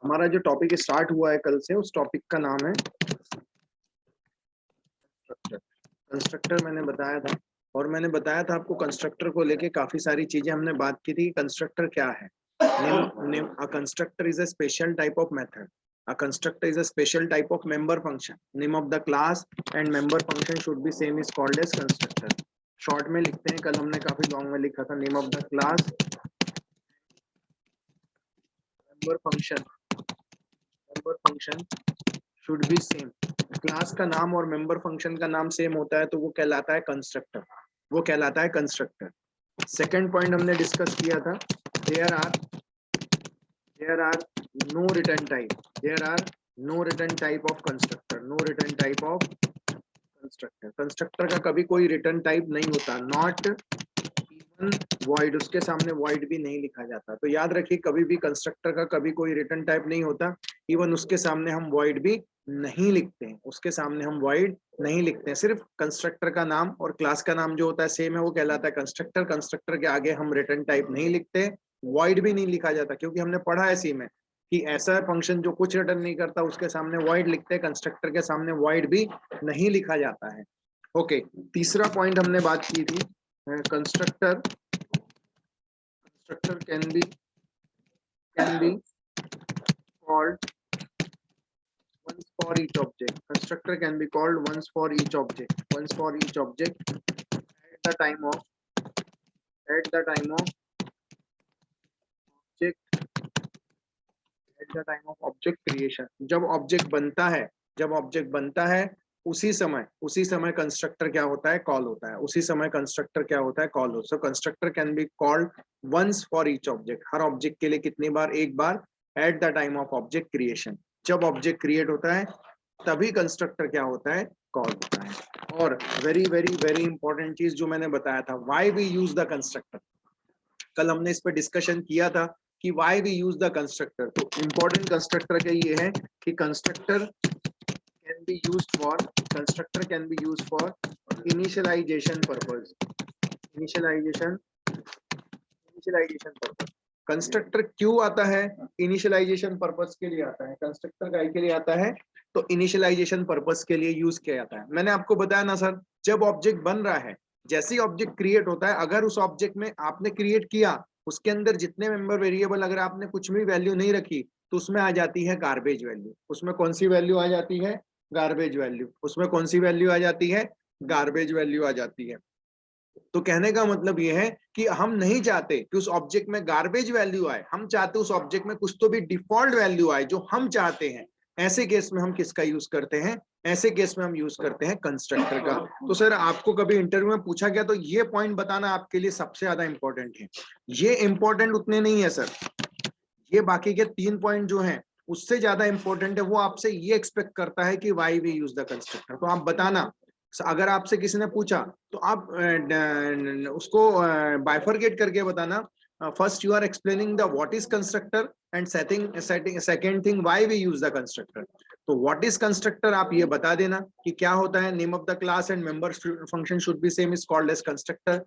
हमारा जो topic start हुआ है कल से, उस टॉपिक का नाम है कंस्ट्रक्टर। कंस्ट्रक्टर मैंने बताया था, और मैंने बताया था आपको कंस्ट्रक्टर को लेके काफी सारी चीजें हमने बात की थी। कंस्ट्रक्टर क्या है? A constructor is a special type of method. A constructor is a special type of member function. Name of the class and member function should be same is called as constructor. Short में लिखते हैं, कल हमने काफी long में लिखा था। Name of the class, member function should be same. Class का नाम और मेंबर फंक्शन का नाम सेम होता है तो वो कहलाता है कंस्ट्रक्टर, वो कहलाता है कंस्ट्रक्टर। सेकंड पॉइंट हमने डिस्कस किया था, there are no return type. There are no return type of constructor. No return type of constructor. Constructor का कभी कोई return type नहीं होता. Not even void. उसके सामने void भी नहीं लिखा जाता। तो याद रखिए, कभी भी constructor का कभी कोई return type नहीं होता। Even उसके सामने हम void भी नहीं लिखते हैं। उसके सामने हम void नहीं लिखते हैं। सिर्फ constructor का नाम और class का नाम जो होता है सेम है, वो कहलाता है constructor. constructor के आगे हम return type नहीं लिखते, void भी नहीं लिखा जाता, क्योंकि हमने पढ़ा है सी में कि ऐसा फंक्शन जो कुछ रिटर्न नहीं करता उसके सामने void लिखते हैं, कंस्ट्रक्टर के सामने void भी नहीं लिखा जाता है। ओके, तीसरा पॉइंट हमने बात की थी, constructor can be called once for each object. Constructor can be called once for each object at the time of object creation. जब ऑब्जेक्ट बनता है उसी समय कंस्ट्रक्टर क्या होता है? कॉल होता है। उसी समय कंस्ट्रक्टर क्या होता है? कॉल होता है। So constructor can be called once for each object. हर ऑब्जेक्ट के लिए कितनी बार? एक बार। At the time of object creation, जब ऑब्जेक्ट क्रिएट होता है तभी कंस्ट्रक्टर क्या होता है? कॉल होता है। और वेरी वेरी वेरी इंपॉर्टेंट चीज जो मैंने बताया था, why we use the constructor. कल हमने इस पर डिस्कशन किया था कि why we use the constructor. तो इंपॉर्टेंट कंस्ट्रक्टर का ये है कि constructor can be used for initialization purpose. Constructor क्यों आता है? इनिशियलाइजेशन पर्पस के लिए आता है। कंस्ट्रक्टर काय के लिए आता है? तो इनिशियलाइजेशन पर्पस के लिए यूज किया जाता है। मैंने आपको बताया ना सर, जब ऑब्जेक्ट बन रहा है, जैसे ही ऑब्जेक्ट क्रिएट होता है, अगर उस ऑब्जेक्ट में आपने क्रिएट किया, उसके अंदर जितने मेंबर वेरिएबल अगर आपने कुछ भी वैल्यू नहीं रखी तो उसमें आ जाती है गार्बेज वैल्यू। उसमें कौन सी वैल्यू आ जाती है? Garbage value. उसमें कौन सी वैल्यू आ जाती है? गार्बेज वैल्यू आ जाती है। तो कहने का मतलब यह है कि हम नहीं चाहते कि उस ऑब्जेक्ट में गार्बेज वैल्यू आए, हम चाहते उस ऑब्जेक्ट में कुछ तो भी डिफॉल्ट वैल्यू आए जो हम चाहते हैं। ऐसे केस में हम किसका यूज करते हैं? ऐसे केस में हम यूज करते हैं कंस्ट्रक्टर का। तो सर आपको कभी इंटरव्यू में पूछा गया तो ये पॉइंट बताना आपके लिए सबसे ज्यादा इंपॉर्टेंट है। ये इंपॉर्टेंट उतने नहीं है सर, ये बाकी के 3 पॉइंट जो हैं उससे ज्यादा इंपॉर्टेंट है। वो आपसे ये एक्सपेक्ट करता है कि why we use the constructor. तो आप बताना, अगर आपसे किसी ने पूछा तो आप उसको बाइफरकेट करके बताना। First you are explaining the what is constructor and second thing why we use the constructor. तो व्हाट इज कंस्ट्रक्टर आप ये बता देना कि क्या होता है। Name of the class and member function should be same is called as constructor.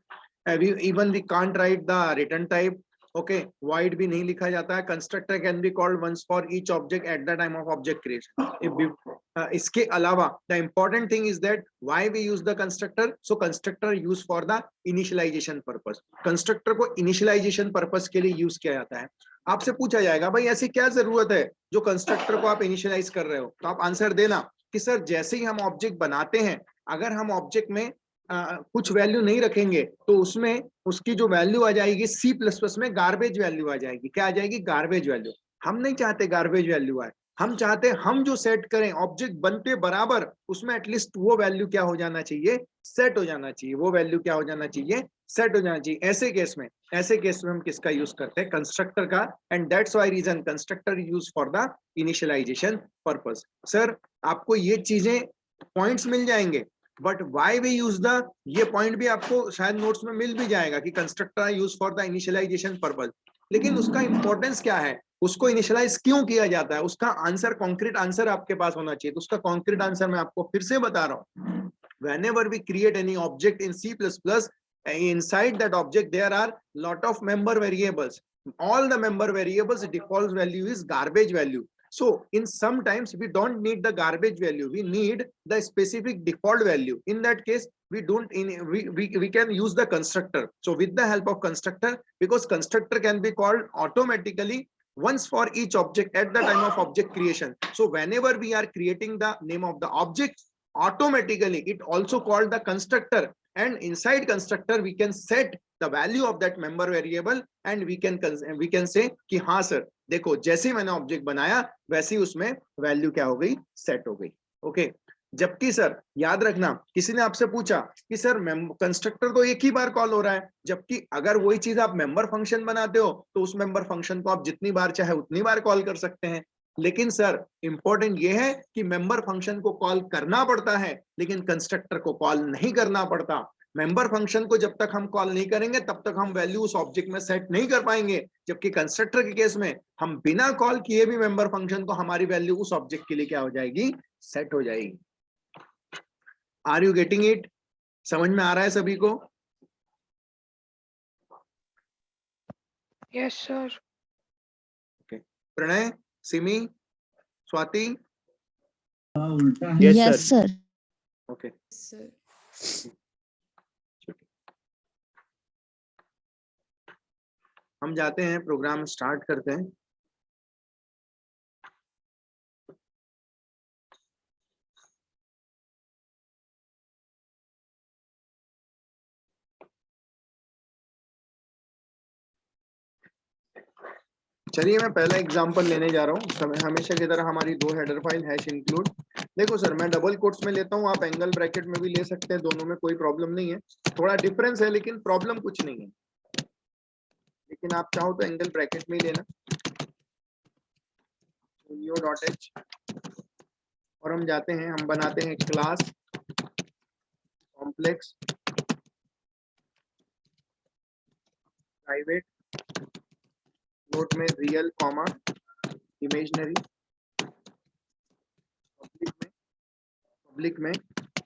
Even we can't write the return type. Okay, void भी नहीं लिखा जाता है। Constructor can be called once for each object at the time of object creation. इसके अलावा the important thing is that why we use the constructor. So constructor use for the initialization purpose. Constructor को initialization purpose के लिए use किया जाता है। आपसे पूछा जाएगा भाई ऐसी क्या जरूरत है जो कंस्ट्रक्टर को आप इनिशियलाइज कर रहे हो, तो आप आंसर देना कि सर जैसे ही हम ऑब्जेक्ट बनाते हैं, अगर हम ऑब्जेक्ट में कुछ वैल्यू नहीं रखेंगे तो उसमें उसकी जो वैल्यू आ जाएगी C++ में गार्बेज वैल्यू आ जाएगी। क्या आ जाएगी? Garbage value. हम नहीं चाहते गार्बेज वैल्यू आए, हम चाहते हम जो सेट करें ऑब्जेक्ट बनते बराबर उसमें एटलीस्ट वो वैल्यू क्या हो जाना चाहिए? सेट हो जाना चाहिए। वो वैल्यू क्या हो जाना चाहिए? सेट हो जाना चाहिए। ऐसे केस में हम किसका यूज करते हैं? कंस्ट्रक्टर का। And that's why reason constructor use for the initialization purpose. Sir आपको ये चीजें पॉइंट्स मिल जाएंगे, but why we use the, ये पॉइंट भी आपको शायद नोट्स में मिल भी जाएगा कि constructor use for the initialization purpose. लेकिन उसका इंपॉर्टेंस क्या है? उसको इनिशियलाइज क्यों किया जाता है? उसका आंसर, कॉन्क्रीट आंसर आपके पास होना चाहिए। तो उसका कॉन्क्रीट आंसर मैं आपको फिर से बता रहा हूं। Whenever we create any object in C++, inside that object there are lot of member variables. all the member variables default value is garbage value. So in sometimes we don't need the garbage value, we need the specific default value. In that case we don't we can use the constructor. So with the help of constructor, because constructor can be called automatically once for each object at the time of object creation. So whenever we are creating the name of the object, automatically it also called the constructor, and inside constructor we can set the value of that member variable and we can say कि हाँ sir देखो जैसे मैंने object बनाया वैसे ही उसमें value क्या हो गई, सेट हो गई. ओके. जबकि सर याद रखना, किसी ने आपसे पूछा कि सर कंस्ट्रक्टर तो एक ही बार कॉल हो रहा है, जबकि अगर वही चीज आप मेंबर फंक्शन बनाते हो तो उस मेंबर फंक्शन को आप जितनी बार चाहे उतनी बार कॉल कर सकते हैं. लेकिन सर इंपॉर्टेंट ये है कि मेंबर फंक्शन को कॉल करना पड़ता है लेकिन कंस्ट्रक्टर को कॉल नहीं करना पड़ता. मेंबर फंक्शन को जब तक हम कॉल नहीं करेंगे तब तक हम वैल्यू उस ऑब्जेक्ट में सेट नहीं कर पाएंगे, जबकि कंस्ट्रक्टर के केस में हम बिना कॉल किए भी मेंबर फंक्शन को हमारी वैल्यू उस ऑब्जेक्ट के लिए क्या हो जाएगी, सेट हो जाएगी. Are you getting it? समझ में आ रहा है सभी को? Yes sir. Okay. Pranay, Simi, Swati? Yes, sir. Okay. हम जाते हैं, प्रोग्राम स्टार्ट करते हैं. चलिए मैं पहला एग्जांपल लेने जा रहा हूँ. हमेशा की तरह हमारी दो हेडर फाइल हैश इंक्लूड. देखो सर मैं डबल कोट्स में लेता हूँ, आप एंगल ब्रैकेट में भी ले सकते हैं, दोनों में कोई प्रॉब्लम नहीं है. थोड़ा डिफरेंस है लेकिन प्रॉब्लम कुछ नहीं है, लेकिन आप चाहो तो एंगल ब्रैकेट में ही लेना. .h और हम जाते हैं, हम बनाते हैं क्लास कॉम्प्लेक्स प्राइवेट नोट में रियल कॉमा इमेजिनरी पब्लिक में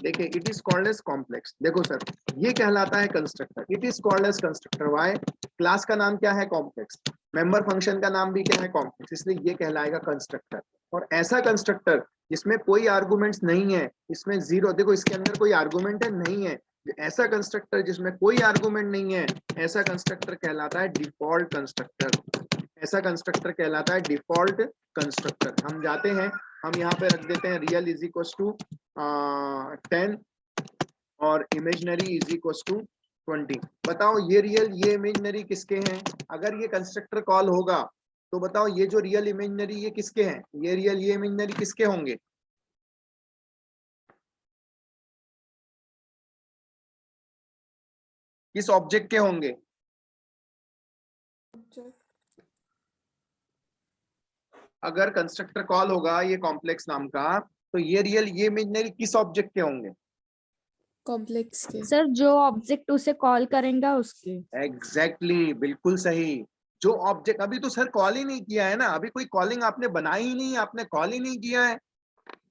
देखिए it is called as complex. देखो सर ये कहलाता है constructor. It is called as constructor. Why? Class का नाम क्या है, कॉम्प्लेक्स. मेंबर फंक्शन का नाम भी क्या है, कॉम्प्लेक्स. इसलिए ये कहलाएगा कंस्ट्रक्टर. और ऐसा कंस्ट्रक्टर जिसमें कोई आर्गुमेंट्स नहीं है, इसमें जीरो, देखो इसके अंदर कोई आर्गुमेंट है नहीं है, ऐसा कंस्ट्रक्टर जिसमें कोई आर्गुमेंट नहीं है, ऐसा कंस्ट्रक्टर कहलाता है डिफॉल्ट कंस्ट्रक्टर. ऐसा कंस्ट्रक्टर कहलाता है डिफॉल्ट कंस्ट्रक्टर. हम जाते हैं, हम यहाँ पे रख देते हैं रियल इज इक्वल टू 10 और इमेजिनरी इज इक्वल टू 20. बताओ ये रियल ये इमेजिनरी किसके हैं? अगर ये कंस्ट्रक्टर कॉल होगा तो बताओ ये जो रियल इमेजिनरी ये किसके हैं, ये रियल ये इमेजिनरी किसके होंगे? किस ऑब्जेक्ट के होंगे? अगर कंस्ट्रक्टर कॉल होगा ये कॉम्प्लेक्स नाम का, तो ये रियल ये इमेजिनरी किस ऑब्जेक्ट के होंगे? कॉम्प्लेक्स के. सर जो ऑब्जेक्ट उसे कॉल करेंगे उसके. एग्जैक्टली, बिल्कुल सही. जो ऑब्जेक्ट अभी तो सर कॉल ही नहीं किया है ना, अभी कोई कॉलिंग आपने बनाई ही नहीं, आपने कॉल ही नहीं किया है,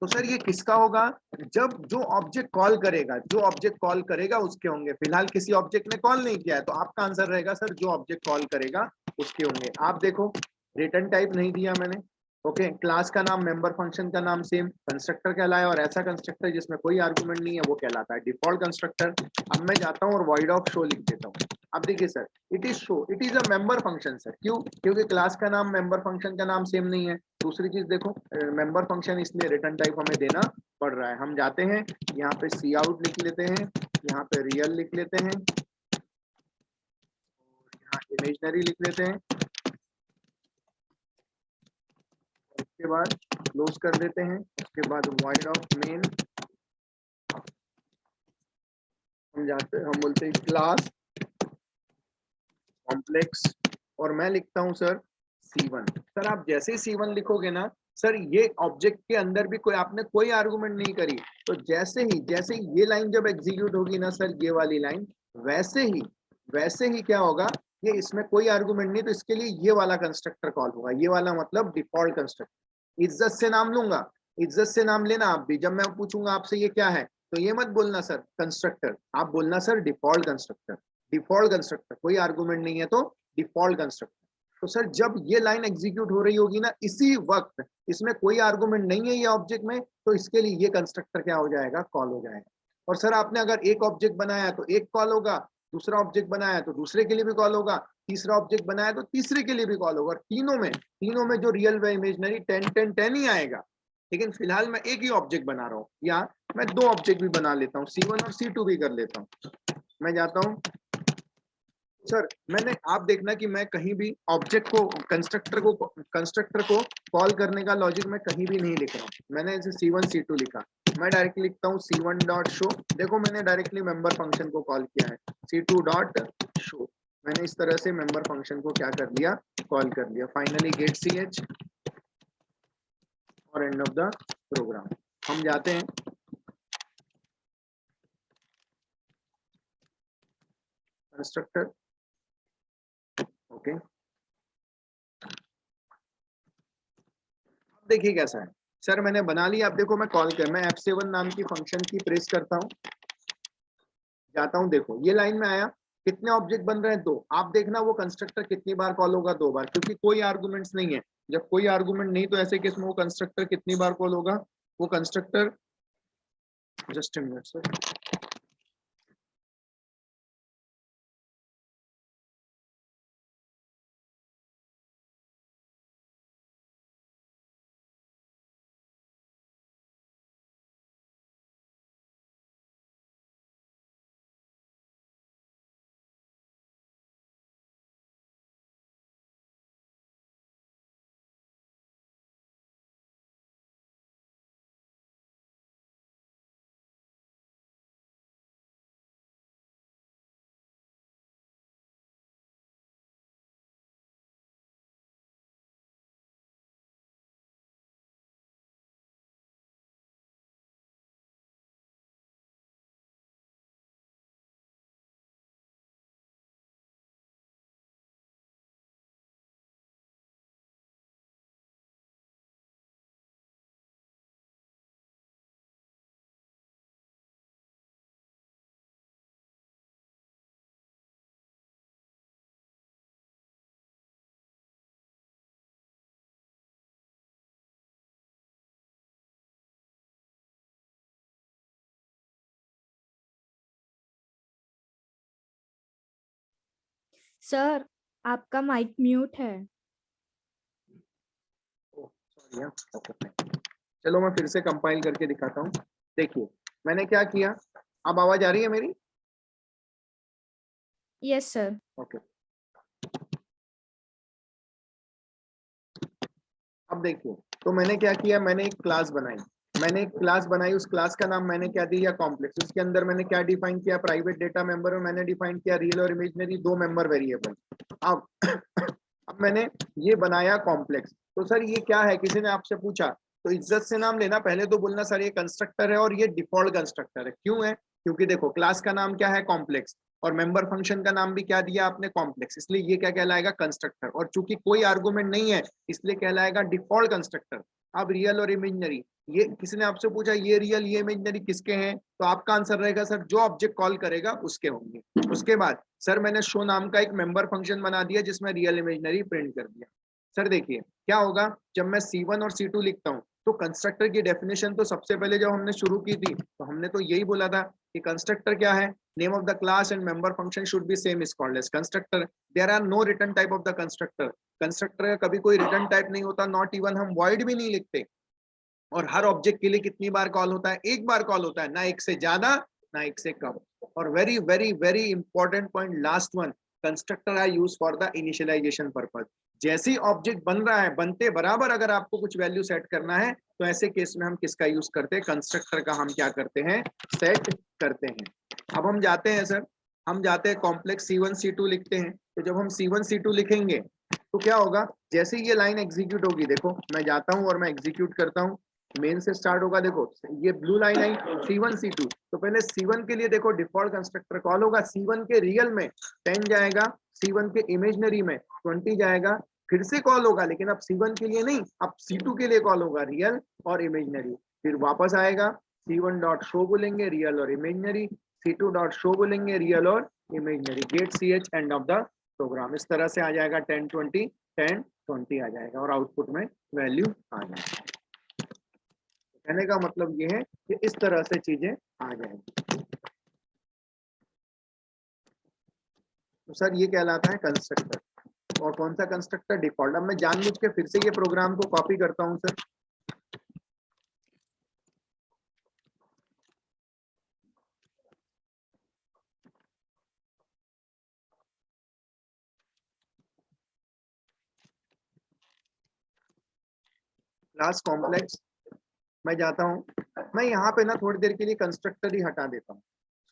तो सर ये किसका होगा? जब जो ऑब्जेक्ट कॉल करेगा, जो ऑब्जेक्ट कॉल करेगा उसके होंगे. फिलहाल किसी ऑब्जेक्ट ने कॉल नहीं किया है तो आपका आंसर रहेगा सर जो ऑब्जेक्ट कॉल करेगा उसके होंगे. आप देखो रिटर्न टाइप नहीं दिया मैंने. ओके. क्लास का नाम, मेंबर फंक्शन का नाम सेम, कंस्ट्रक्टर कहलाया, और ऐसा कंस्ट्रक्टर जिसमें कोई आर्गुमेंट नहीं है वो कहलाता है डिफॉल्ट कंस्ट्रक्टर. अब मैं जाता हूँ और वॉइड ऑफ शो लिख देता हूँ. अब देखिए sir it is show, it is a member function sir. क्यों? क्योंकि क्लास का नाम मेंबर फंक्शन का नाम सेम नहीं है. दूसरी चीज देखो मेंबर फंक्शन इसलिए रिटर्न टाइप हमें देना पड़ रहा है. हम जाते हैं यहाँ पे सी आउट लिख लेते हैं, यहाँ पे रियल लिख लेते हैं, यहाँ इमेजिनरी लिख लेते हैं, उसके बाद क्लोज कर देते हैं. उसके बाद वॉइड ऑफ मेन हम जाते हैं, हम बोलते हैं क्लास कॉम्प्लेक्स और मैं लिखता हूं सर C1. सर आप जैसे ही C1 लिखोगे ना सर, ये ऑब्जेक्ट के अंदर भी कोई आपने कोई आर्गुमेंट नहीं करी, तो जैसे ही ये लाइन जब एग्जीक्यूट होगी ना सर, ये वाली लाइन, वैसे ही क्या होगा, ये इसमें कोई आर्गुमेंट नहीं तो इसके लिए ये वाला कंस्ट्रक्टर कॉल होगा. ये वाला मतलब डिफॉल्ट कंस्ट्रक्टर. इज्जत से नाम लूंगा, इज्जत से नाम लेना आप भी. जब मैं पूछूंगा आपसे ये क्या है तो ये मत बोलना सर कंस्ट्रक्टर, आप बोलना sir default constructor. Default constructor, कोई आर्गुमेंट नहीं है तो डिफॉल्ट कंस्ट्रक्टर. तो सर जब ये लाइन एग्जीक्यूट हो रही होगी ना इसी वक्त, इसमें कोई आर्गुमेंट नहीं है ये ऑब्जेक्ट में, तो इसके लिए ये कंस्ट्रक्टर क्या हो जाएगा, कॉल हो जाएगा। और सर आपने अगर एक ऑब्जेक्ट बनाया तो एक कॉल होगा, दूसरा ऑब्जेक्ट बनाया तो दूसरे के लिए भी कॉल होगा, तीसरा ऑब्जेक्ट बनाया तो तीसरे के लिए भी कॉल होगा, और तीनों में जो रियल व इमेजिनरी 10 10 10 ही आएगा। लेकिन फिलहाल मैं एक ही ऑब्जेक्ट बना रहा हूँ, या मैं दो ऑब्जेक्ट भी बना लेता हूँ, C1 और C2 भी कर लेता हूँ। मैं जाता हूँ सर, मैंने आप देखना कि मैं कहीं भी ऑब्जेक्ट को कंस्ट्रक्टर को कॉल करने का लॉजिक मैं कहीं भी नहीं लिख रहा हूँ। मैंने इसे C1 C2 लिखा, मैं डायरेक्टली लिखता हूँ C1 डॉट शो। देखो मैंने डायरेक्टली मेंबर फंक्शन को कॉल किया है, C2 डॉट शो। मैंने इस तरह से मेंबर फंक्शन को क्या कर लिया, कॉल कर लिया। फाइनली गेट ch और एंड ऑफ द प्रोग्राम। हम जाते हैं कंस्ट्रक्टर, ओके। अब देखिए कैसा है सर, मैंने बना लिया। अब देखो मैं कॉल कर, मैं F7 नाम की फंक्शन की प्रेस करता हूँ, जाता हूँ, देखो ये लाइन में आया। कितने ऑब्जेक्ट बन रहे हैं, दो। आप देखना वो कंस्ट्रक्टर कितनी बार कॉल होगा, दो बार, क्योंकि कोई आर्गुमेंट्स नहीं है। जब कोई आर्गुमेंट नहीं तो ऐसे केस में वो कंस्ट्रक्टर कितनी बार कॉल होगा, वो constructor, just a minute sir, sir आपका माइक म्यूट है। सॉरी, चलो मैं फिर से कंपाइल करके दिखाता हूँ। देखिए मैंने क्या किया, अब आवाज आ रही है मेरी, यस सर। ओके। अब देखिए, तो मैंने क्या किया, मैंने एक क्लास बनाई, उस क्लास का नाम मैंने क्या दिया, कॉम्प्लेक्स। उसके अंदर मैंने क्या डिफाइन किया, प्राइवेट डेटा मेंबर, और मैंने डिफाइन किया रियल और इमेजिनरी, दो मेंबर वेरिएबल। अब अब मैंने ये बनाया कॉम्प्लेक्स। तो सर ये क्या है, किसी ने आपसे पूछा तो इज्जत से नाम लेना, पहले तो बोलना सर ये कंस्ट्रक्टर है और ये डिफॉल्ट कंस्ट्रक्टर है। क्यों है, क्योंकि देखो क्लास का नाम क्या है, कॉम्प्लेक्स, और मेंबर फंक्शन का नाम भी क्या दिया आपने, कॉम्प्लेक्स, इसलिए ये क्या कहलाएगा, कंस्ट्रक्टर। और चूंकि कोई आर्गुमेंट नहीं है इसलिए कहलाएगा डिफॉल्ट कंस्ट्रक्टर। अब रियल और इमेजिनरी, ये किसी ने आपसे पूछा ये रियल ये इमेजिनरी किसके हैं, तो आपका आंसर रहेगा सर जो ऑब्जेक्ट कॉल करेगा उसके होंगे। उसके बाद सर मैंने शो नाम का एक मेंबर फंक्शन बना दिया जिसमें रियल इमेजिनरी प्रिंट कर दिया। सर देखिए क्या होगा, जब मैं C1 और C2 लिखता हूँ तो कंस्ट्रक्टर की डेफिनेशन तो सबसे पहले जब हमने शुरू की थी तो हमने तो यही बोला था कि कंस्ट्रक्टर क्या है, name of the class and member function should be same is called as constructor. There are no return type of the constructor. Constructor का कभी कोई रिटर्न टाइप नहीं होता, नॉट इवन हम वॉइड भी नहीं लिखते। और हर ऑब्जेक्ट के लिए कितनी बार कॉल होता है, एक बार कॉल होता है, ना एक से ज्यादा ना एक से कम। और very very very important point, last one, constructor are use for the initialization purpose. जैसे ऑब्जेक्ट बन रहा है, बनते बराबर अगर आपको कुछ वैल्यू सेट करना है तो ऐसे केस में हम किसका यूज करते हैं, कंस्ट्रक्टर का हम क्या करते हैं, सेट करते हैं। अब हम जाते हैं सर, हम जाते हैं कॉम्प्लेक्स C1 C2 लिखते हैं। तो जब हम C1 C2 लिखेंगे तो क्या होगा, जैसे ही ये लाइन एग्जीक्यूट होगी, देखो मैं जाता हूं और मैं एग्जीक्यूट करता हूं, मेन से स्टार्ट होगा, देखो ये ब्लू लाइन आई C1 C2। तो पहले C1 के लिए देखो डिफॉल्ट कंस्ट्रक्टर कॉल होगा, C1 के रियल में 10 जाएगा, C1 के इमेजिनरी में 20 जाएगा, फिर से कॉल होगा, लेकिन अब C1 के लिए नहीं, अब C2 के लिए कॉल होगा, रियल और इमेजिनरी। फिर वापस आएगा, C1 डॉट शो बोलेंगे रियल और इमेजिनरी, C2 डॉट शो बोलेंगे रियल और imaginary, get ch end of the program. इस तरह से आ जाएगा 10 20 10 20 आ जाएगा और आउटपुट में वैल्यू आ जाएगा। कहने का मतलब ये है कि इस तरह से चीजें आ जाएंगी। तो सर ये कहलाता है कंस्ट्रक्टर। और कौन सा कंस्ट्रक्टर? डिफॉल्ट। अब मैं जानबूझ के फिर से ये प्रोग्राम को कॉपी करता हूं सर। क्लास कॉम्प्लेक्स मैं जाता हूं, मैं यहाँ पे ना थोड़ी देर के लिए कंस्ट्रक्टर ही हटा देता हूँ।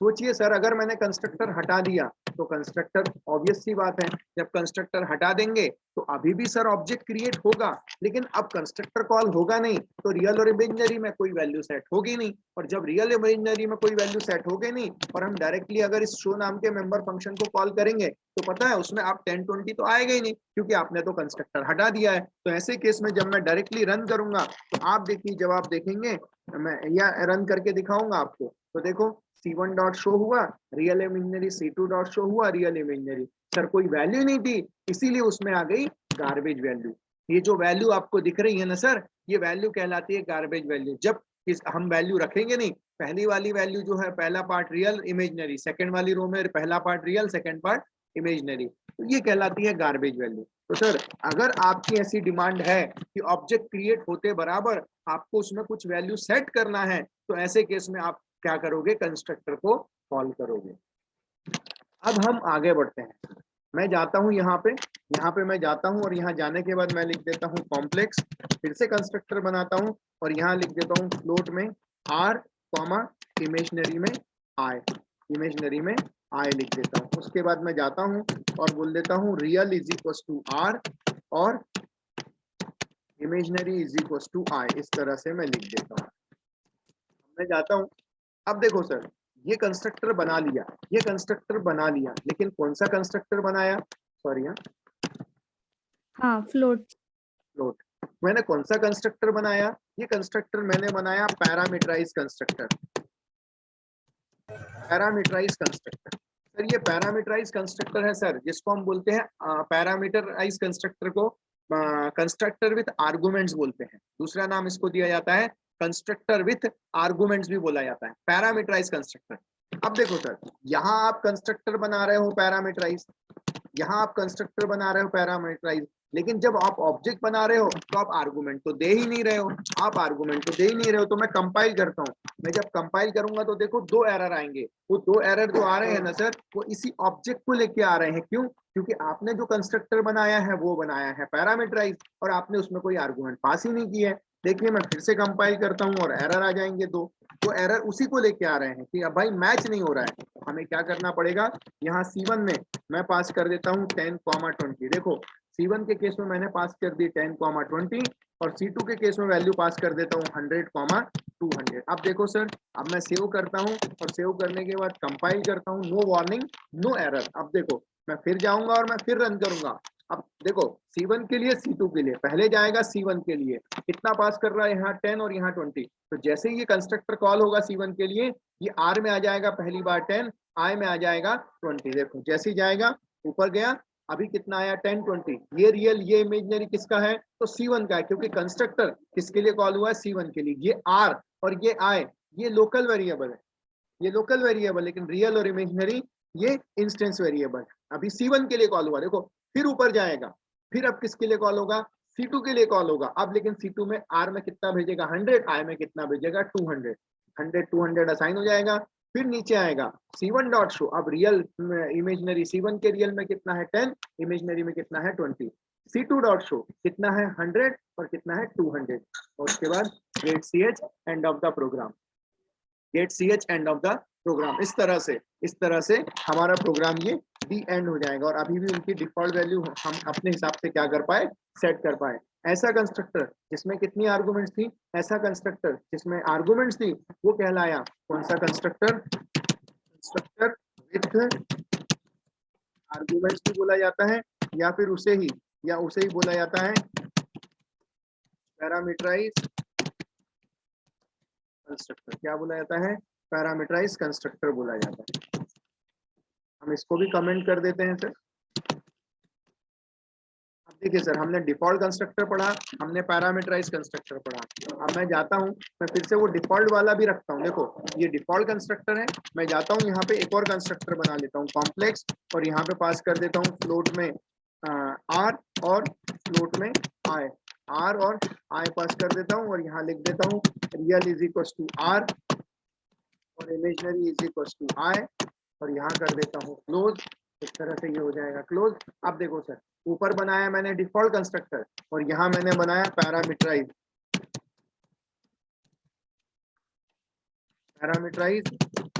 सोचिए सर, अगर मैंने कंस्ट्रक्टर हटा दिया तो कंस्ट्रक्टर, ऑब्वियस सी बात है, जब कंस्ट्रक्टर हटा देंगे तो अभी भी सर ऑब्जेक्ट क्रिएट होगा, लेकिन अब कंस्ट्रक्टर कॉल होगा नहीं, तो रियल और इमेजिनरी में कोई वैल्यू सेट होगी नहीं। और जब रियल इमेजिनरी में कोई वैल्यू सेट होगी नहीं और हम डायरेक्टली अगर इस शो नाम के मेंबर फंक्शन को कॉल करेंगे तो पता है उसमें आप 10 20 तो आएगा ही नहीं, क्योंकि आपने तो कंस्ट्रक्टर हटा दिया है। तो ऐसे केस में जब मैं डायरेक्टली रन करूंगा तो आप देखिए, जब आप देखेंगे मैं या रन करके दिखाऊंगा आपको, तो देखो C1 डॉट शो हुआ real imaginary, C2 dot show हुआ रियल इमेजिनरी। सर कोई वैल्यू नहीं थी, इसीलिए उसमें आ गई गार्बेज वैल्यू। ये जो वैल्यू आपको दिख रही है ना सर, ये वैल्यू कहलाती है गार्बेज वैल्यू। जब हम वैल्यू रखेंगे नहीं, पहली वाली वैल्यू जो है, पहला पार्ट रियल इमेजिनरी, सेकंड वाली रो में पहला part real second part imaginary, तो ये कहलाती है गार्बेज वैल्यू। तो सर अगर आपकी ऐसी डिमांड है कि ऑब्जेक्ट क्रिएट होते बराबर आपको उसमें कुछ वैल्यू सेट करना है, तो ऐसे केस में आप क्या करोगे? कंस्ट्रक्टर को कॉल करोगे। अब हम आगे बढ़ते हैं। मैं जाता हूं यहाँ पे मैं जाता हूं और यहाँ जाने के बाद मैं लिख देता हूँ कॉम्प्लेक्स, फिर से कंस्ट्रक्टर बनाता हूँ और यहाँ लिख देता हूँ फ्लोट में आर कॉमा इमेजिनरी में आई, इमेजिनरी में आई लिख देता हूँ। उसके बाद मैं जाता हूँ और बोल देता हूँ real is equal to R और imaginary is equal to I, इस तरह से मैं लिख देता हूँ। मैं जाता हूँ, अब देखो सर, ये कंस्ट्रक्टर बना लिया, ये कंस्ट्रक्टर बना लिया, लेकिन कौन सा कंस्ट्रक्टर बनाया? सॉरी हाँ, फ्लोट। फ्लोट। मैंने कौन सा कंस्ट्रक्टर बनाया? ये कंस्ट्रक्टर मैंने बनाया parameterize constructor. Parameterize constructor sir, ये पैरामीटराइज कंस्ट्रक्टर है सर, जिसको हम बोलते हैं पैरामीटराइज कंस्ट्रक्टर को कंस्ट्रक्टर विथ आर्गुमेंट्स बोलते हैं। दूसरा नाम इसको दिया जाता है कंस्ट्रक्टर विथ आर्गुमेंट्स भी बोला जाता है, पैरामीटराइज कंस्ट्रक्टर। अब देखो सर, यहाँ आप कंस्ट्रक्टर बना रहे हो पैरामीटराइज, यहाँ आप कंस्ट्रक्टर बना रहे हो पैरामीटराइज, लेकिन जब आप ऑब्जेक्ट बना रहे हो तो आप आर्गुमेंट तो दे ही नहीं रहे हो, आप आर्गुमेंट तो दे ही नहीं रहे हो। तो मैं कंपाइल करता हूँ, मैं जब कंपाइल करूंगा तो देखो दो एरर आएंगे। वो दो एरर जो आ रहे हैं ना सर, वो इसी ऑब्जेक्ट को लेके आ रहे हैं। क्यों? क्योंकि आपने जो कंस्ट्रक्टर बनाया है वो बनाया है पैरामीटराइज और आपने उसमें कोई आर्गुमेंट पास ही नहीं किया है। देखिए मैं फिर से कंपाइल करता हूँ और एरर आ जाएंगे दो। तो एरर उसी को लेके आ रहे हैं कि अब भाई मैच नहीं हो रहा है। हमें क्या करना पड़ेगा? यहाँ C1 में मैं पास कर देता हूँ 10,20। देखो C1 के केस में मैंने पास कर दी 10,20 और C2 के केस में वैल्यू पास कर देता हूँ 100,200। अब देखो सर, अब मैं सेव करता हूँ और सेव करने के बाद कंपाइल करता हूँ, नो वार्निंग नो एरर। अब देखो मैं फिर जाऊंगा और मैं फिर रन करूंगा। अब देखो C1 के लिए C2 के लिए पहले जाएगा C1 के लिए, कितना पास कर रहा है यहाँ 10 और यहाँ 20। तो जैसे ही ये कंस्ट्रक्टर कॉल होगा C1 के लिए, ये R में आ जाएगा पहली बार 10, I में आ जाएगा 20। देखो जैसे ही जाएगा ऊपर गया, अभी कितना आया 10 20। ये रियल ये इमेजिनरी किसका है? तो C1 का है, क्योंकि कंस्ट्रक्टर किसके लिए कॉल हुआ है? C1 के लिए। ये R और ये I ये लोकल वेरिएबल है, ये लोकल वेरिएबल, लेकिन रियल और इमेजिनरी ये इंस्टेंस वेरिएबल। अभी C1 के लिए कॉल हुआ, देखो फिर ऊपर जाएगा, फिर अब किसके लिए कॉल होगा? C2 के लिए कॉल होगा। अब लेकिन C2 में R में कितना भेजेगा? 100, I में कितना भेजेगा? 200। 100 200 असाइन हो जाएगा। फिर नीचे आएगा C1 डॉट शो, अब रियल इमेजिनरी C1 के रियल में कितना है 10, इमेजिनरी में कितना है 20। C2 डॉट शो कितना है 100 और कितना है 200। और उसके बाद get CH end of the program, get CH end of the program. इस तरह से हमारा प्रोग्राम ये डी एंड हो जाएगा और अभी भी उनकी डिफॉल्ट वैल्यू हम अपने हिसाब से क्या कर पाए? सेट कर पाए। ऐसा कंस्ट्रक्टर जिसमें कितनी आर्गुमेंट्स थी, ऐसा कंस्ट्रक्टर जिसमें आर्गुमेंट्स थी, वो कहलाया कौन सा कंस्ट्रक्टर? कंस्ट्रक्टर विथ आर्गुमेंट्स भी बोला जाता है, या फिर उसे ही बोला जाता है पैरामीटराइज कंस्ट्रक्टर। क्या बोला जाता है? पैरामीटराइज कंस्ट्रक्टर बोला जाता है। हम इसको भी कमेंट कर देते हैं सर। अब देखिए सर, हमने डिफॉल्ट कंस्ट्रक्टर पढ़ा, हमने पैरामीटराइज कंस्ट्रक्टर पढ़ा। अब मैं जाता हूँ, मैं फिर से वो डिफॉल्ट वाला भी रखता हूँ। देखो ये डिफॉल्ट कंस्ट्रक्टर है, मैं जाता हूँ यहाँ पे एक और कंस्ट्रक्टर बना लेता हूँ कॉम्प्लेक्स, और यहाँ पे पास कर देता हूँ फ्लोट में आर और फ्लोट में आई, आर और आई पास कर देता हूँ, और यहाँ लिख देता हूँ real is equal to R और imaginary is equal to I, और यहाँ कर देता हूँ क्लोज। इस तरह से ये हो जाएगा क्लोज। अब देखो सर, ऊपर बनाया मैंने डिफॉल्ट कंस्ट्रक्टर और यहाँ मैंने बनाया पैरामीटराइज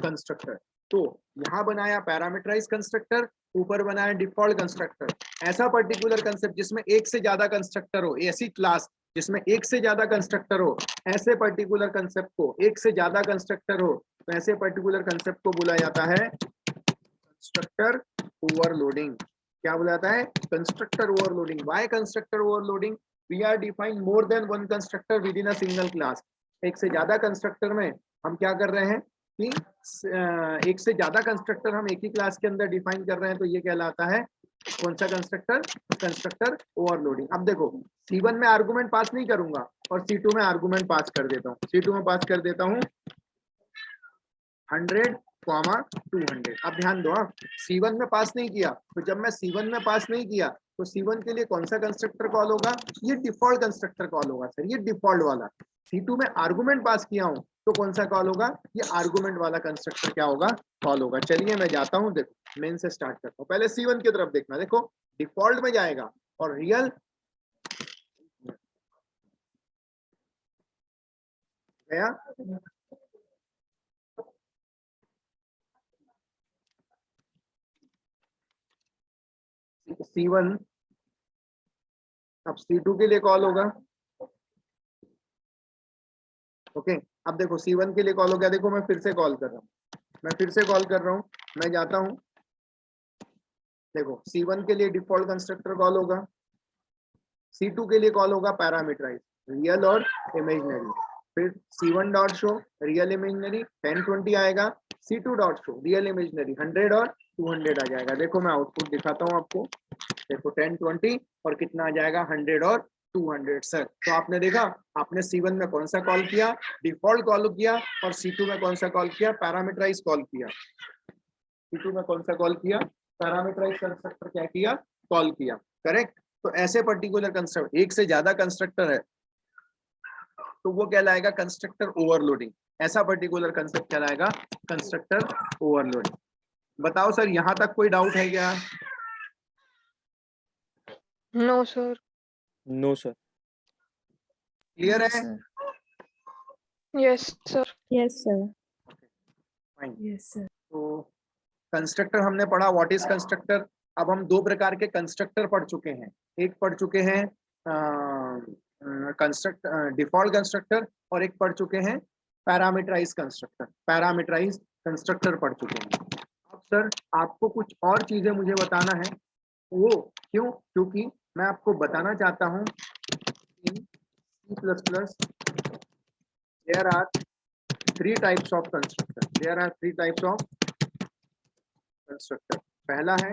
कंस्ट्रक्टर। तो यहाँ बनाया पैरामीटराइज कंस्ट्रक्टर, ऊपर बनाया डिफॉल्ट कंस्ट्रक्टर। ऐसा पर्टिकुलर कंसेप्ट जिसमें एक से ज्यादा कंस्ट्रक्टर हो, ऐसी क्लास जिसमें एक से ज्यादा कंस्ट्रक्टर हो, ऐसे पर्टिकुलर कंसेप्ट को, एक से ज्यादा कंस्ट्रक्टर हो तो ऐसे पर्टिकुलर कंसेप्ट को बोला जाता है कंस्ट्रक्टर ओवरलोडिंग। क्या बोला जाता है? Constructor overloading. Why constructor overloading? We are define more than one constructor within a single class. एक से ज्यादा कंस्ट्रक्टर में हम क्या कर रहे हैं कि एक से ज्यादा कंस्ट्रक्टर हम एक ही क्लास के अंदर डिफाइन कर रहे हैं, तो ये कहलाता है कौन सा कंस्ट्रक्टर? Constructor overloading. अब देखो C1 में आर्गुमेंट पास नहीं करूंगा और C2 में आर्गुमेंट पास कर देता हूँ। C2 में पास कर देता हूँ 100, 200। अब ध्यान दो, C1 में पास नहीं किया, तो जब मैं C1 में पास नहीं किया तो C1 के लिए कौन सा कंस्ट्रक्टर कॉल होगा? ये डिफॉल्ट कंस्ट्रक्टर कॉल होगा सर, ये डिफॉल्ट वाला। C2 में आर्गुमेंट पास किया हूं तो कौन सा कॉल होगा? ये आर्गुमेंट वाला कंस्ट्रक्टर क्या होगा? कॉल होगा। चलिए मैं जाता हूं, देखो मेन से स्टार्ट करता हूं। पहले C1 की तरफ देखना, देखो डिफॉल्ट में जाएगा और रियल गया, C1 अब C2 के लिए कॉल होगा। ओके, अब देखो C1 के लिए कॉल हो गया। देखो मैं फिर से कॉल कर रहा हूँ, मैं फिर से कॉल कर रहा हूँ, मैं जाता हूँ। देखो C1 के लिए डिफॉल्ट कंस्ट्रक्टर कॉल होगा, C2 के लिए कॉल होगा पैरामीटराइज रियल और इमेजिनरी। फिर C1 dot show real imaginary 10, 20 आएगा, C2 dot show real imaginary 100 और 200 आ जाएगा। देखो मैं आउटपुट दिखाता हूँ आपको, देखो 10, 20 और कितना आ जाएगा? 100 और 200 सर। तो आपने देखा, आपने C1 में कौन सा कॉल किया? डिफॉल्ट कॉल किया, और C2 में कौन सा कॉल किया? पैरामीटराइज कॉल किया। C2 में कौन सा कॉल किया? पैरामीटराइज कंस्ट्रक्टर क्या किया? कॉल किया। करेक्ट। तो ऐसे पर्टिकुलर कंस्ट्रक्टर, एक से ज्यादा कंस्ट्रक्टर है तो वो कहलाएगा कंस्ट्रक्टर ओवरलोडिंग। ऐसा पर्टिकुलर कंसेप्ट कहलाएगा कंस्ट्रक्टर ओवरलोडिंग। बताओ सर, यहां तक कोई डाउट है क्या? No sir. No sir. Clear No, है? sir. Yes sir. Yes, sir. Fine. Yes, sir. तो कंस्ट्रक्टर हमने पढ़ा, व्हाट इज कंस्ट्रक्टर। अब हम दो प्रकार के कंस्ट्रक्टर पढ़ चुके हैं। एक पढ़ चुके हैं कंस्ट्रक्ट डिफॉल्ट कंस्ट्रक्टर, और एक पढ़ चुके हैं पैरामीटराइज कंस्ट्रक्टर। पैरामीटराइज कंस्ट्रक्टर पढ़ चुके हैं। अब सर आपको कुछ और चीजें मुझे बताना है। वो क्यों? क्योंकि मैं आपको बताना चाहता हूँ इन C++ there are three types of constructor. There are three types of constructor. पहला है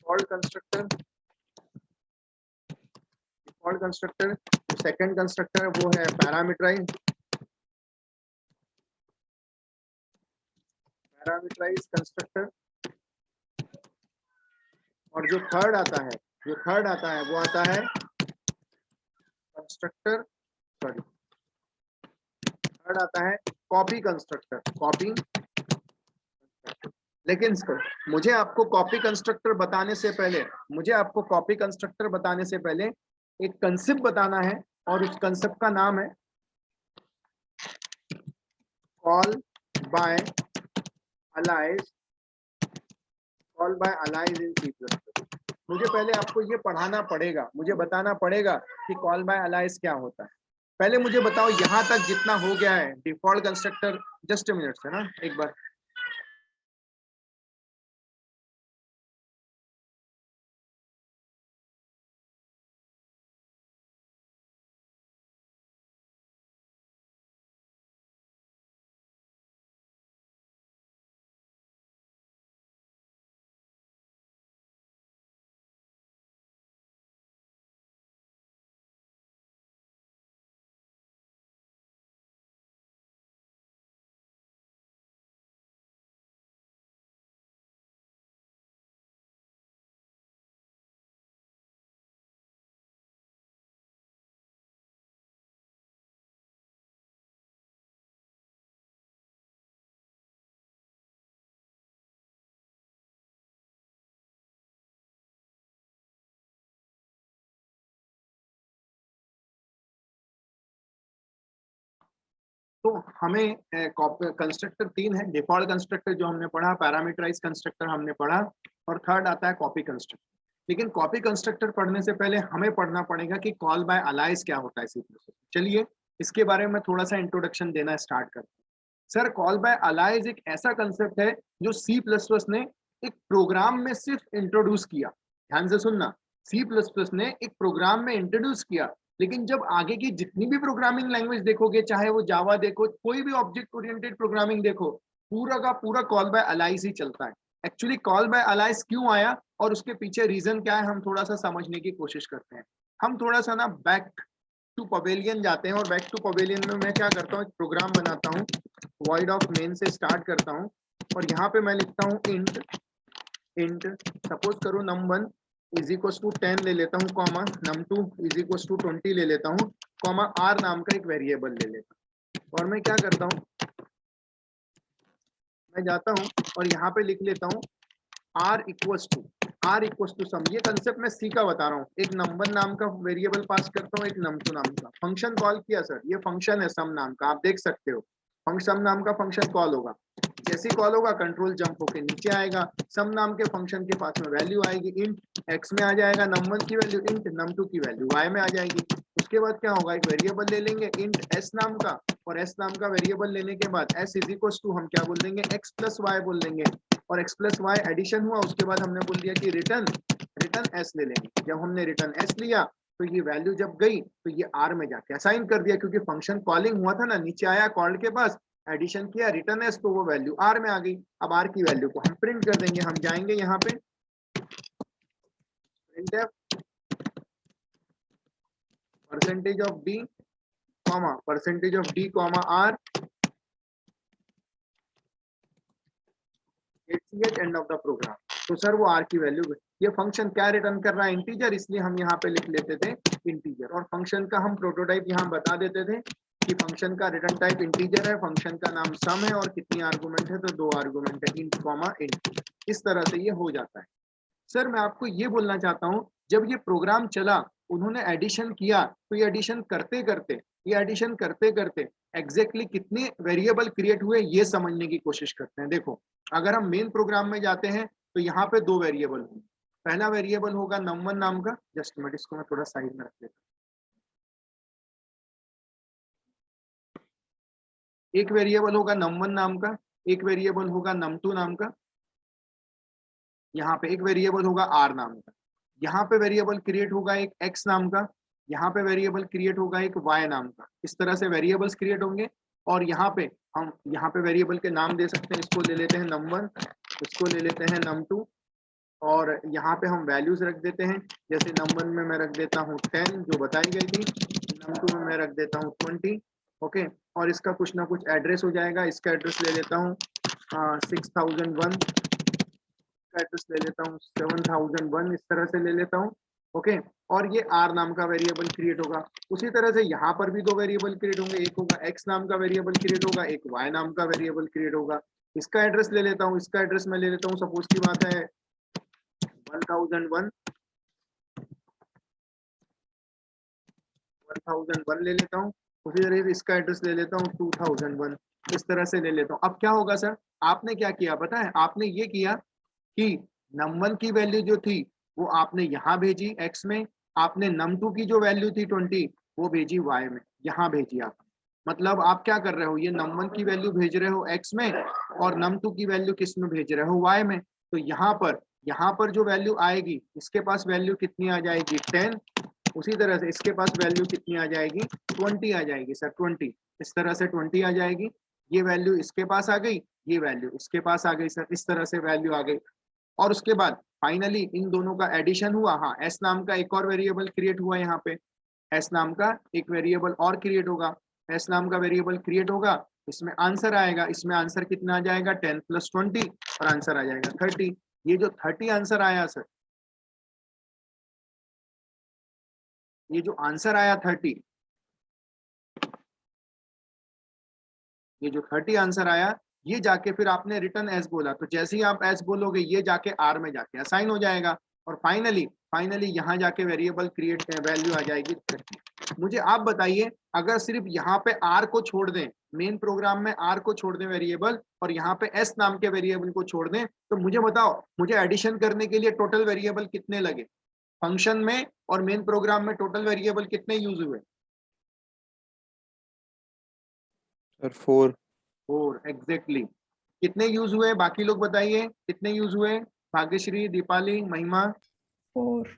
default constructor, default constructor. Second constructor वो है पैरामीटराइज, पैरामीटराइज कंस्ट्रक्टर। और जो थर्ड आता है, जो थर्ड आता है वो आता है कंस्ट्रक्टर, सॉरी थर्ड आता है कॉपी कंस्ट्रक्टर, कॉपी। लेकिन मुझे आपको कॉपी कंस्ट्रक्टर बताने से पहले, मुझे आपको कॉपी कंस्ट्रक्टर बताने से पहले एक कंसेप्ट बताना है, और उस कंसेप्ट का नाम है call by alias, call by alias in C++। मुझे पहले आपको ये पढ़ाना पड़ेगा, मुझे बताना पड़ेगा कि कॉल बाय अलाइज क्या होता है। पहले मुझे बताओ यहाँ तक जितना हो गया है डिफॉल्ट कंस्ट्रक्टर, जस्ट मिनट से ना, एक बार तो हमें कंस्ट्रक्टर 3 है, डिफॉल्ट कंस्ट्रक्टर जो हमने पढ़ा, पैरामीटराइज कंस्ट्रक्टर हमने पढ़ा, और थर्ड आता है कॉपी कंस्ट्रक्टर। लेकिन कॉपी कंस्ट्रक्टर पढ़ने से पहले हमें पढ़ना पड़ेगा कि कॉल बाय अलाइज क्या होता है सी प्लस प्लस। चलिए इसके बारे में थोड़ा सा इंट्रोडक्शन देना स्टार्ट करते हैं। सर, कॉल बाय अलाइज एक ऐसा कंसेप्ट है जो सी प्लस प्लस ने एक प्रोग्राम में सिर्फ इंट्रोड्यूस किया। ध्यान से सुनना, सी प्लस प्लस ने एक प्रोग्राम में इंट्रोड्यूस किया, लेकिन जब आगे की जितनी भी प्रोग्रामिंग लैंग्वेज देखोगे, चाहे वो जावा देखो, कोई भी ऑब्जेक्ट ओरिएंटेड प्रोग्रामिंग देखो, पूरा का पूरा कॉल बाय अलाइज ही चलता है। एक्चुअली कॉल बाय अलाइज क्यों आया और उसके पीछे रीजन क्या है, हम थोड़ा सा समझने की कोशिश करते हैं। हम थोड़ा सा ना बैक टू पवेलियन जाते हैं, और बैक टू पवेलियन में मैं क्या करता हूँ, एक प्रोग्राम बनाता हूँ, void ऑफ मेन से स्टार्ट करता हूँ, और यहाँ पे मैं लिखता हूँ इंट सपोज करो num1 इज इक्वल टू 10 ले लेता हूँ, comma num2 is equal to 20 ले लेता हूँ, कॉमा r नाम का एक वेरिएबल ले लेता हूँ। और मैं क्या करता हूँ, मैं जाता हूँ और यहाँ पे लिख लेता हूँ r इक्वल्स टू सम। ये कंसेप्ट मैं सी का बता रहा हूँ। एक num1 नाम का वेरिएबल पास करता हूँ, एक num2 नाम का फंक्शन कॉल किया। सर ये फंक्शन है सम नाम का, आप देख सकते हो, सम नाम का फंक्शन कॉल होगा। जैसे ही कॉल होगा कंट्रोल जंप होके नीचे आएगा, सम नाम के फंक्शन के पास में वैल्यू आएगी, इंट एक्स में आ जाएगा num1 की वैल्यू, इंट num2 की वैल्यू वाई में आ जाएगी। उसके बाद क्या होगा, एक वेरिएबल ले लेंगे इंट एस नाम का, और एस नाम का वेरिएबल लेने के बाद एस इज इक्वल टू हम क्या बोल देंगे, एक्स प्लस वाई बोल देंगे, और एक्स प्लस वाई एडिशन हुआ। उसके बाद हमने बोल दिया कि रिटर्न एस ले लेंगे। जब हमने रिटर्न एस लिया तो ये वैल्यू जब गई तो ये आर में जाके असाइन कर दिया, क्योंकि फंक्शन कॉलिंग हुआ था ना, नीचे आया कॉल्ड के पास, एडिशन किया, रिटर्न एस, तो वो वैल्यू आर में आ गई। अब आर की वैल्यू को हम प्रिंट कर देंगे। हम जाएंगे यहाँ पे printf percentage of D comma percentage of D comma R end of the program. तो सर वो आर की वैल्यू, ये फंक्शन क्या रिटर्न कर रहा है, इंटीजर, इसलिए हम यहाँ पे लिख लेते थे इंटीजर। और फंक्शन का हम प्रोटोटाइप यहाँ बता देते थे कि फंक्शन का रिटर्न टाइप इंटीजर है, फंक्शन का नाम सम है, और कितनी आर्गुमेंट है, तो 2 आर्गुमेंट है, इंट कॉमा इंट। इस तरह से ये हो जाता है। सर मैं आपको ये बोलना चाहता हूँ, जब ये प्रोग्राम चला, उन्होंने एडिशन किया, तो ये एडिशन करते करते एग्जैक्टली कितने वेरिएबल क्रिएट हुए ये समझने की कोशिश करते हैं। देखो, अगर हम मेन प्रोग्राम में जाते हैं तो यहाँ पे 2 वेरिएबल होंगे। पहला वेरिएबल होगा num1 नाम का, जस्ट मिनट, इसको मैं थोड़ा साइड में रख देता हूँ। एक वेरिएबल होगा num1 नाम का, एक वेरिएबल होगा num2 नाम का, यहाँ पे एक वेरिएबल होगा r नाम का, यहाँ पे वेरिएबल क्रिएट होगा एक x नाम का, यहाँ पे वेरिएबल क्रिएट होगा एक y नाम का। इस तरह से वेरिएबल्स क्रिएट होंगे, और यहाँ पे हम वेरिएबल के नाम दे सकते हैं। इसको ले लेते हैं num1, इसको ले लेते हैं num2, और यहाँ पे हम वैल्यूज रख देते हैं। जैसे num1 में मैं रख देता हूँ 10 जो बताई गई थी, num2 में मैं रख देता हूँ 20, ओके। और इसका कुछ ना कुछ एड्रेस हो जाएगा। इसका एड्रेस ले लेता हूँ 6001, इसका एड्रेस ले लेता हूँ 7001, इस तरह से ले लेता हूँ, ओके। और ये r नाम का वेरिएबल क्रिएट होगा। उसी तरह से यहाँ पर भी 2 वेरिएबल क्रिएट होंगे, एक होगा x नाम का वेरिएबल क्रिएट होगा, एक y नाम का वेरिएबल क्रिएट होगा। इसका एड्रेस ले लेता हूँ, इसका एड्रेस मैं ले लेता हूँ, सपोज की बात है 1001 ले लेता हूँ। उसी तरह से इसका एड्रेस ले लेता हूँ 2001, इस तरह से ले लेता हूँ। अब क्या होगा सर, आपने क्या किया पता है, आपने ये किया कि num1 की वैल्यू जो थी वो आपने यहाँ भेजी x में, आपने num2 की जो वैल्यू थी 20 वो भेजी y में, यहाँ भेजी आप। मतलब आप क्या कर रहे हो, ये num1 की वैल्यू भेज रहे हो x में, और num2 की वैल्यू किस में भेज रहे हो, y में। तो यहाँ पर जो वैल्यू आएगी, इसके पास वैल्यू कितनी आ जाएगी 10, उसी तरह से इसके पास वैल्यू कितनी आ जाएगी 20 आ जाएगी सर, 20, इस तरह से 20 आ जाएगी। ये वैल्यू इसके पास आ गई, ये वैल्यू इसके पास आ गई सर, इस तरह से वैल्यू आ गई। और उसके बाद फाइनली इन दोनों का एडिशन हुआ। हाँ, एस नाम का एक और वेरिएबल क्रिएट हुआ, यहाँ पे एस नाम का एक वेरिएबल और क्रिएट होगा। एस नाम का वेरिएबल क्रिएट होगा, इसमें आंसर आएगा। इसमें आंसर कितना आ जाएगा 10 + 20, और आंसर आ जाएगा 30। ये जो 30 आंसर आया सर, ये जो आंसर आया 30, ये जो 30 आंसर आया, ये जाके फिर आपने रिटर्न एस बोला, तो जैसे ही आप एस बोलोगे ये जाके आर में जाके असाइन हो जाएगा, और फाइनली यहाँ जाके वेरिएबल क्रिएट वैल्यू आ जाएगी 30। मुझे आप बताइए, अगर सिर्फ यहाँ पे आर को छोड़ दें, मेन प्रोग्राम में आर को छोड़ दें वेरिएबल, और यहाँ पे एस नाम के वेरिएबल को छोड़ दें, तो मुझे बताओ मुझे एडिशन करने के लिए टोटल वेरिएबल कितने लगे? फंक्शन में और मेन प्रोग्राम में टोटल वेरिएबल कितने यूज हुए? सर 4। 4 एग्जैक्टली। कितने यूज हुए बाकी लोग बताइए, कितने यूज हुए? भाग्यश्री, दीपाली, महिमा, 4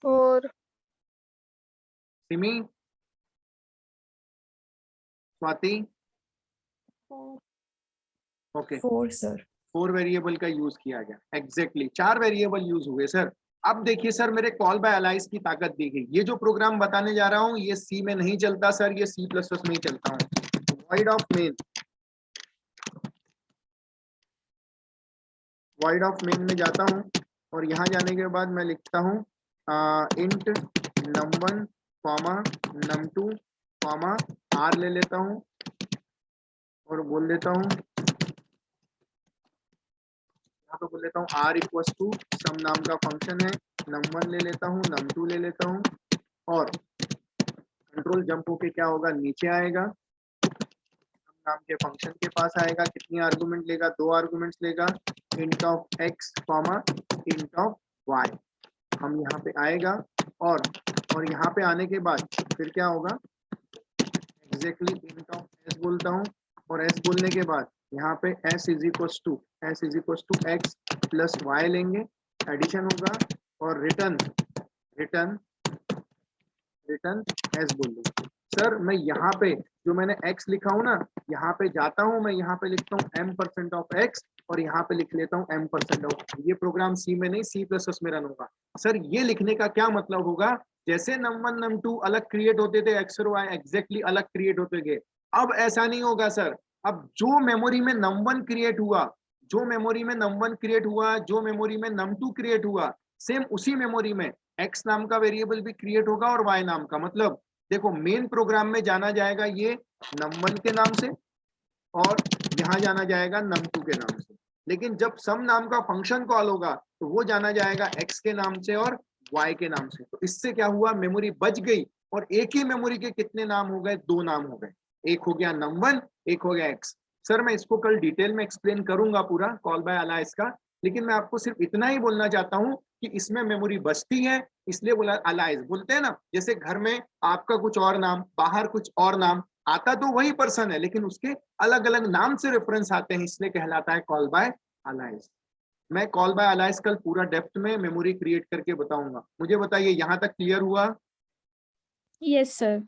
4 Simi, Swati. Okay, 4 sir. 4 variable का यूज किया गया। एग्जैक्टली 4 वेरिएबल यूज हुए सर। अब देखिए सर, मेरे कॉल बाय अलाइज की ताकत दी गई। ये जो प्रोग्राम बताने जा रहा हूँ ये सी में नहीं चलता सर, ये C++ में ही चलता हूँ। Void of main, void of main में जाता हूँ और यहाँ जाने के बाद मैं लिखता हूँ int num1 comma num2 comma r ले लेता हूँ और बोल देता हूँ, यहाँ पे बोल लेता हूँ r इक्वल्स टू सम नाम का फंक्शन है, num1 ले लेता हूँ, num2 ले लेता हूँ, और कंट्रोल जंप होके क्या होगा, नीचे आएगा, सम नाम के फंक्शन के पास आएगा। कितनी आर्गुमेंट लेगा? 2 आर्गुमेंट्स लेगा, int of x comma int of y। हम यहाँ पे आएगा और यहाँ पे आने के बाद फिर क्या होगा, एग्जैक्टली इंट ऑफ s बोलता हूँ, और s बोलने के बाद यहाँ पे s is equals to x plus y लेंगे, एडिशन होगा और रिटर्न s बोल देंगे। सर मैं यहाँ पे जो मैंने x लिखा हूँ ना, यहाँ पे जाता हूँ, मैं यहाँ पे लिखता हूँ m% ऑफ x और यहाँ पे लिख लेता हूँ m% ऑफ। ये प्रोग्राम C में नहीं C++ में रन होगा। सर ये लिखने का क्या मतलब होगा, जैसे num1 num2 अलग क्रिएट होते थे, x और y एग्जैक्टली अलग क्रिएट होते गए, अब ऐसा नहीं होगा सर। अब जो मेमोरी में num1 क्रिएट हुआ, जो मेमोरी में num1 क्रिएट हुआ, जो मेमोरी में num2 क्रिएट हुआ, सेम उसी मेमोरी में x नाम का वेरिएबल भी क्रिएट होगा और y नाम का। मतलब देखो मेन प्रोग्राम में जाना जाएगा ये num1 के नाम से और यहाँ जाना जाएगा num2 के नाम से, लेकिन जब सम नाम का फंक्शन कॉल होगा तो वो जाना जाएगा x के नाम से और y के नाम से। तो इससे क्या हुआ, मेमोरी बच गई और एक ही मेमोरी के कितने नाम हो गए, 2 नाम हो गए, एक हो गया num1, एक हो गया x। सर मैं इसको कल डिटेल में एक्सप्लेन करूंगा पूरा कॉल बाय अलाइज का, लेकिन मैं आपको सिर्फ इतना ही बोलना चाहता हूं कि इसमें मेमोरी बचती है, इसलिए बोला अलाइज बोलते हैं ना। जैसे घर में आपका कुछ और नाम, बाहर कुछ और नाम, आता तो वही पर्सन है लेकिन उसके अलग अलग नाम से रेफरेंस आते हैं, इसलिए कहलाता है कॉल बाय अलाइज। मैं कॉल बाय अलाइज कल पूरा डेप्थ में मेमोरी क्रिएट करके बताऊंगा। मुझे बताइए यहाँ तक क्लियर हुआ? Yes sir.